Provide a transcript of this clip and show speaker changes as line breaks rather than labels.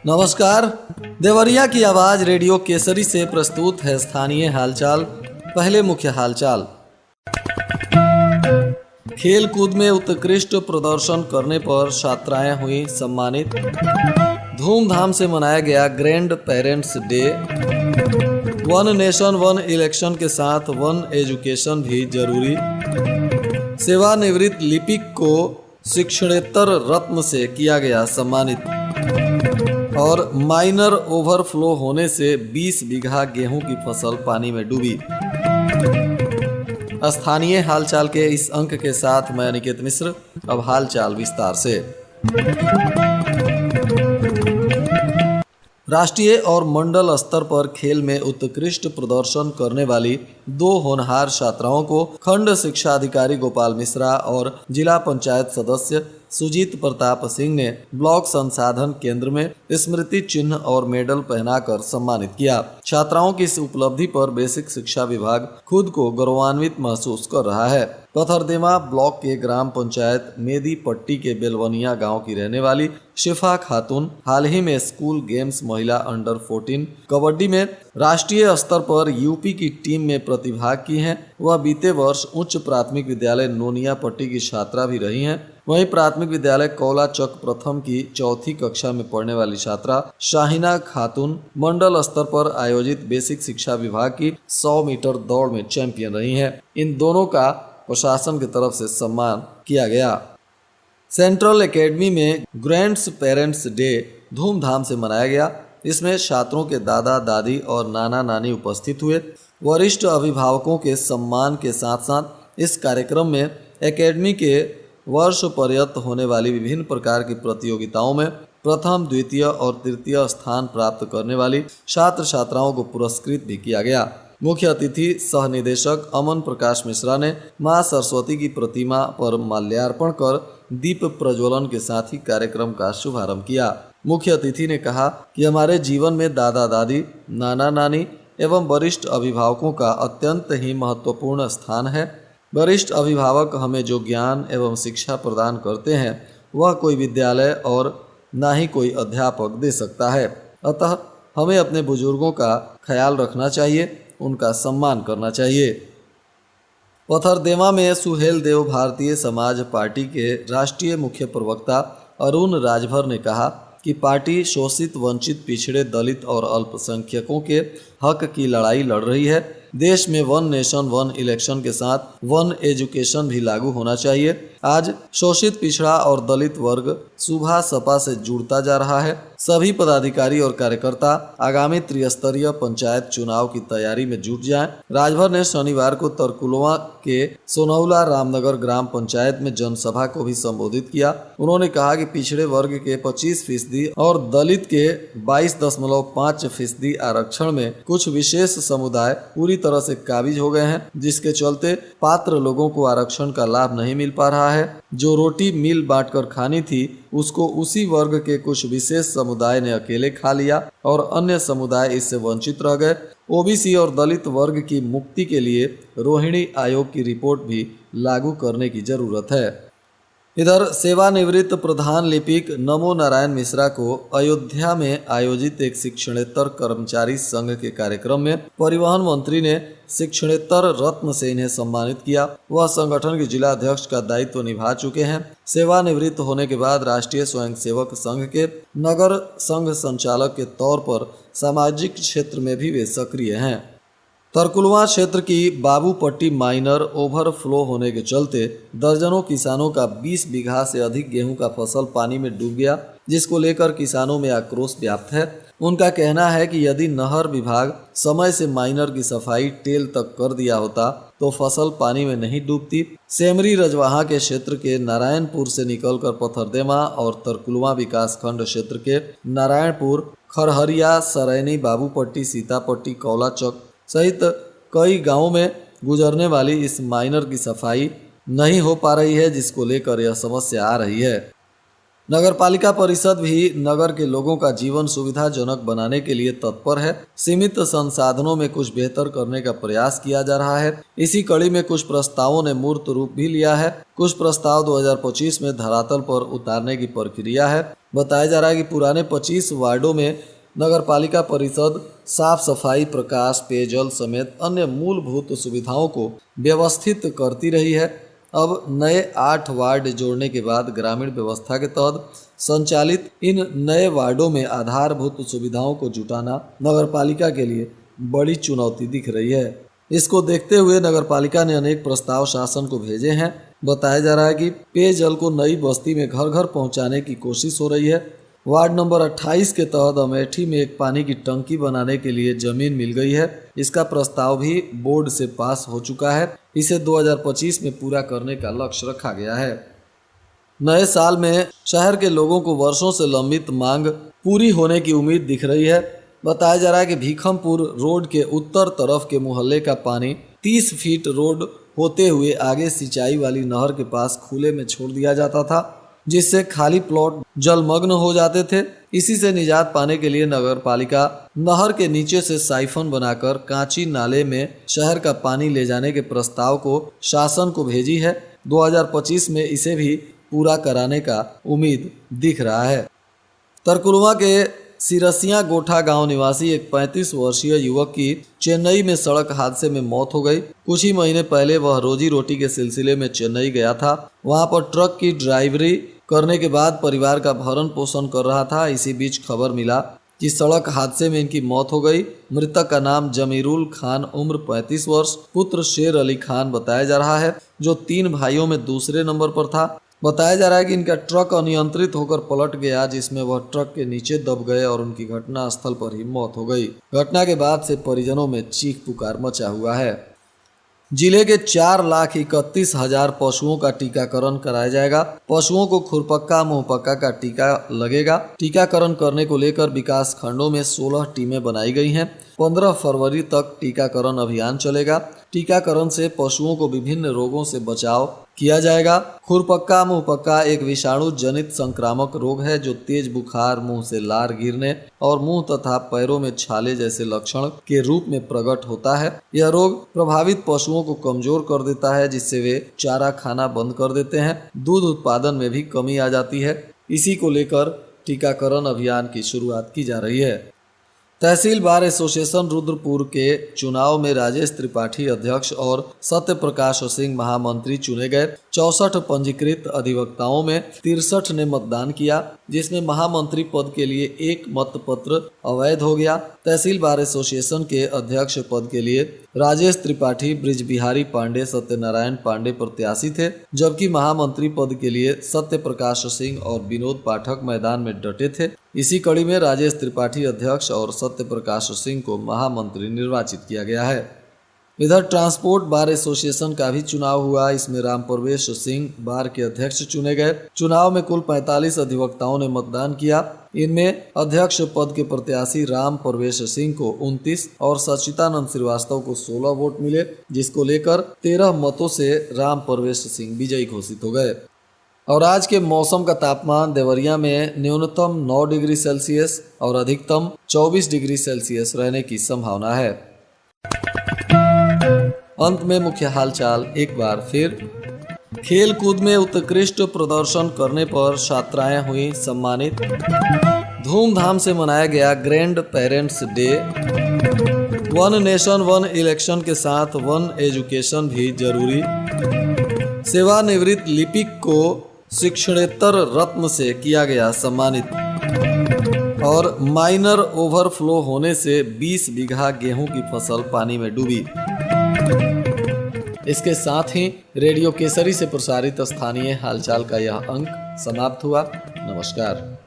नमस्कार। देवरिया की आवाज रेडियो केसरी से प्रस्तुत है स्थानीय हालचाल। पहले मुख्य हालचाल। खेल कूद में उत्कृष्ट प्रदर्शन करने पर छात्राएं हुई सम्मानित। धूमधाम से मनाया गया grand parents day. One nation one election के साथ वन एजुकेशन भी जरूरी। सेवानिवृत्त लिपिक को शिक्षणेत्तर रत्न से किया गया सम्मानित। और माइनर ओवरफ्लो होने से 20 बीघा गेहूं की फसल पानी में डूबी। स्थानीय हालचाल के इस अंक के साथ मैं अनिकेत मिश्र। अब हालचाल विस्तार से। राष्ट्रीय और मंडल स्तर पर खेल में उत्कृष्ट प्रदर्शन करने वाली 2 होनहार छात्राओं को खंड शिक्षा अधिकारी गोपाल मिश्रा और जिला पंचायत सदस्य सुजीत प्रताप सिंह ने ब्लॉक संसाधन केंद्र में स्मृति चिन्ह और मेडल पहनाकर सम्मानित किया। छात्राओं की इस उपलब्धि पर बेसिक शिक्षा विभाग खुद को गौरवान्वित महसूस कर रहा है। पथरदेमा ब्लॉक के ग्राम पंचायत मेदी पट्टी के बेलवनिया गांव की रहने वाली शिफा खातून हाल ही में स्कूल गेम्स महिला अंडर 14 कबड्डी में राष्ट्रीय स्तर पर यूपी की टीम में प्रतिभाग की हैं। वह बीते वर्ष उच्च प्राथमिक विद्यालय नोनिया पट्टी की छात्रा भी रही हैं। वहीं प्राथमिक विद्यालय कौला चक प्रथम की 4वीं कक्षा में पढ़ने वाली छात्रा शाहिना खातून मंडल स्तर पर आयोजित बेसिक शिक्षा विभाग की 100 मीटर दौड़ में चैंपियन रही हैं। इन दोनों का प्रशासन की तरफ से सम्मान किया गया। सेंट्रल एकेडमी में ग्रैंड्स पेरेंट्स डे धूमधाम से मनाया गया। इसमें छात्रों के दादा दादी और नाना नानी उपस्थित हुए। वरिष्ठ अभिभावकों के सम्मान के साथ साथ इस कार्यक्रम में एकेडमी के वर्ष पर्यंत होने वाली विभिन्न प्रकार की प्रतियोगिताओं में प्रथम, द्वितीय और तृतीय स्थान प्राप्त करने वाली छात्र छात्राओं को पुरस्कृत भी किया गया। मुख्य अतिथि सह निदेशक अमन प्रकाश मिश्रा ने मां सरस्वती की प्रतिमा पर माल्यार्पण कर दीप प्रज्वलन के साथ ही कार्यक्रम का शुभारंभ किया। मुख्य अतिथि ने कहा कि हमारे जीवन में दादा दादी, नाना नानी एवं वरिष्ठ अभिभावकों का अत्यंत ही महत्वपूर्ण स्थान है। वरिष्ठ अभिभावक हमें जो ज्ञान एवं शिक्षा प्रदान करते हैं वह कोई विद्यालय और ना ही कोई अध्यापक दे सकता है। अतः हमें अपने बुजुर्गों का ख्याल रखना चाहिए, उनका सम्मान करना चाहिए। पथरदेमा में सुहेल देव भारतीय समाज पार्टी के राष्ट्रीय मुख्य प्रवक्ता अरुण राजभर ने कहा कि पार्टी शोषित, वंचित, पिछड़े, दलित और अल्पसंख्यकों के हक की लड़ाई लड़ रही है। देश में वन नेशन वन इलेक्शन के साथ वन एजुकेशन भी लागू होना चाहिए। आज शोषित, पिछड़ा और दलित वर्ग सुबह सपा से जुड़ता जा रहा है। सभी पदाधिकारी और कार्यकर्ता आगामी त्रिस्तरीय पंचायत चुनाव की तैयारी में जुट जाएं। राजभर ने शनिवार को तरकुलवा के सोनौला रामनगर ग्राम पंचायत में जनसभा को भी संबोधित किया। उन्होंने कहा कि पिछड़े वर्ग के 25% और दलित के 22.5% आरक्षण में कुछ विशेष समुदाय पूरी तरह से काबिज हो गए हैं, जिसके चलते पात्र लोगों को आरक्षण का लाभ नहीं मिल पा रहा है। जो रोटी मिल बांटकर खानी थी उसको उसी वर्ग के कुछ विशेष समुदाय ने अकेले खा लिया और अन्य समुदाय इससे वंचित रह गए। ओबीसी और दलित वर्ग की मुक्ति के लिए रोहिणी आयोग की रिपोर्ट भी लागू करने की जरूरत है। इधर सेवानिवृत्त प्रधान लिपिक नमो नारायण मिश्रा को अयोध्या में आयोजित एक शिक्षणेत्तर कर्मचारी संघ के कार्यक्रम में परिवहन मंत्री ने शिक्षणेत्तर रत्न से इन्हें सम्मानित किया। वह संगठन के जिला अध्यक्ष का दायित्व निभा चुके हैं। सेवानिवृत्त होने के बाद राष्ट्रीय स्वयंसेवक संघ के नगर संघ संचालक के तौर पर सामाजिक क्षेत्र में भी वे सक्रिय हैं। तरकुलवा क्षेत्र की बाबू पट्टी माइनर ओवरफ्लो होने के चलते दर्जनों किसानों का 20 बीघा से अधिक गेहूं का फसल पानी में डूब गया, जिसको लेकर किसानों में आक्रोश व्याप्त है। उनका कहना है कि यदि नहर विभाग समय से माइनर की सफाई टेल तक कर दिया होता तो फसल पानी में नहीं डूबती। सेमरी रजवाहा के क्षेत्र के नारायणपुर से निकलकर पथरदेमा और तरकुलवा विकास खंड क्षेत्र के नारायणपुर, खरहरिया, सरैनी, बाबूपट्टी, सीतापट्टी, कौला चक सहित कई गांवों में गुजरने वाली इस माइनर की सफाई नहीं हो पा रही है, जिसको लेकर यह समस्या आ रही है। नगरपालिका परिषद भी नगर के लोगों का जीवन सुविधाजनक बनाने के लिए तत्पर है। सीमित संसाधनों में कुछ बेहतर करने का प्रयास किया जा रहा है। इसी कड़ी में कुछ प्रस्तावों ने मूर्त रूप भी लिया है। कुछ प्रस्ताव 2025 में धरातल पर उतारने की प्रक्रिया है। बताया जा रहा है कि पुराने 25 वार्डों में नगरपालिका परिषद साफ सफाई, प्रकाश, पेयजल समेत अन्य मूलभूत सुविधाओं को व्यवस्थित करती रही है। अब नए 8 वार्ड जोड़ने के बाद ग्रामीण व्यवस्था के तहत संचालित इन नए वार्डों में आधारभूत सुविधाओं को जुटाना नगरपालिका के लिए बड़ी चुनौती दिख रही है। इसको देखते हुए नगरपालिका ने अनेक प्रस्ताव शासन को भेजे हैं। बताया जा रहा है कि पेयजल को नई बस्ती में घर घर पहुंचाने की कोशिश हो रही है। वार्ड नंबर 28 के तहत अमेठी में एक पानी की टंकी बनाने के लिए जमीन मिल गई है। इसका प्रस्ताव भी बोर्ड से पास हो चुका है। इसे 2025 में पूरा करने का लक्ष्य रखा गया है। नए साल में शहर के लोगों को वर्षों से लंबित मांग पूरी होने की उम्मीद दिख रही है। बताया जा रहा है कि भीखमपुर रोड के उत्तर तरफ के मोहल्ले का पानी 30 फीट रोड होते हुए आगे सिंचाई वाली नहर के पास खुले में छोड़ दिया जाता था, जिससे खाली प्लॉट जलमग्न हो जाते थे। इसी से निजात पाने के लिए नगरपालिका नहर के नीचे से साइफन बनाकर कांची नाले में शहर का पानी ले जाने के प्रस्ताव को शासन को भेजी है। 2025 में इसे भी पूरा कराने का उम्मीद दिख रहा है। तरकुलवा के सिरसिया गोठा गांव निवासी एक 35 वर्षीय युवक की चेन्नई में सड़क हादसे में मौत हो गई। कुछ ही महीने पहले वह रोजी रोटी के सिलसिले में चेन्नई गया था। वहां पर ट्रक की ड्राइवरी करने के बाद परिवार का भरण पोषण कर रहा था। इसी बीच खबर मिला कि सड़क हादसे में इनकी मौत हो गई। मृतक का नाम जमीरुल खान, उम्र 35 वर्ष, पुत्र शेर अली खान बताया जा रहा है, जो 3 भाइयों में दूसरे नंबर पर था। बताया जा रहा है कि इनका ट्रक अनियंत्रित होकर पलट गया, जिसमें वह ट्रक के नीचे दब गए और उनकी घटना स्थल पर ही मौत हो गई। घटना के बाद से परिजनों में चीख पुकार मचा हुआ है। जिले के 4,31,000 पशुओं का टीकाकरण कराया जाएगा। पशुओं को खुरपक्का, मुंहपक्का का टीका लगेगा। टीकाकरण करने को लेकर विकास खंडों में 16 टीमें बनाई गई हैं। 15 फरवरी तक टीकाकरण अभियान चलेगा। टीकाकरण से पशुओं को विभिन्न रोगों से बचाव किया जाएगा। खुरपक्का, मुंहपक्का एक विषाणु जनित संक्रामक रोग है जो तेज बुखार, मुंह से लार गिरने और मुंह तथा पैरों में छाले जैसे लक्षण के रूप में प्रकट होता है। यह रोग प्रभावित पशुओं को कमजोर कर देता है, जिससे वे चारा खाना बंद कर देते हैं। दूध उत्पादन में भी कमी आ जाती है। इसी को लेकर टीकाकरण अभियान की शुरुआत की जा रही है। तहसील बार एसोसिएशन रुद्रपुर के चुनाव में राजेश त्रिपाठी अध्यक्ष और सत्य प्रकाश सिंह महामंत्री चुने गए। 64 पंजीकृत अधिवक्ताओं में 63 ने मतदान किया, जिसमें महामंत्री पद के लिए 1 मतपत्र अवैध हो गया। तहसील बार एसोसिएशन के अध्यक्ष पद के लिए राजेश त्रिपाठी, ब्रिज बिहारी पांडे, सत्यनारायण पांडे प्रत्याशी थे, जबकि महामंत्री पद के लिए सत्य प्रकाश सिंह और विनोद पाठक मैदान में डटे थे। इसी कड़ी में राजेश त्रिपाठी अध्यक्ष और सत्य प्रकाश सिंह को महामंत्री निर्वाचित किया गया है। इधर ट्रांसपोर्ट बार एसोसिएशन का भी चुनाव हुआ। इसमें राम प्रवेश सिंह बार के अध्यक्ष चुने गए। चुनाव में कुल 45 अधिवक्ताओं ने मतदान किया। इनमें अध्यक्ष पद के प्रत्याशी राम प्रवेश सिंह को 29 और सचितानंद श्रीवास्तव को 16 वोट मिले, जिसको लेकर 13 मतों से राम प्रवेश सिंह विजयी घोषित हो गए। और आज के मौसम का तापमान देवरिया में न्यूनतम 9 डिग्री सेल्सियस और अधिकतम 24 डिग्री सेल्सियस रहने की संभावना है। अंत में मुख्य हालचाल एक बार फिर। खेल कूद में उत्कृष्ट प्रदर्शन करने पर छात्राएं हुई सम्मानित। धूमधाम से मनाया गया grand parents day. One nation one election के साथ वन एजुकेशन भी जरूरी। सेवानिवृत्त लिपिक को शिक्षणेत्तर रत्न से किया गया सम्मानित। और माइनर ओवरफ्लो होने से 20 बीघा गेहूं की फसल पानी में डूबी। इसके साथ ही रेडियो केसरी से प्रसारित स्थानीय हालचाल का यह अंक समाप्त हुआ। नमस्कार।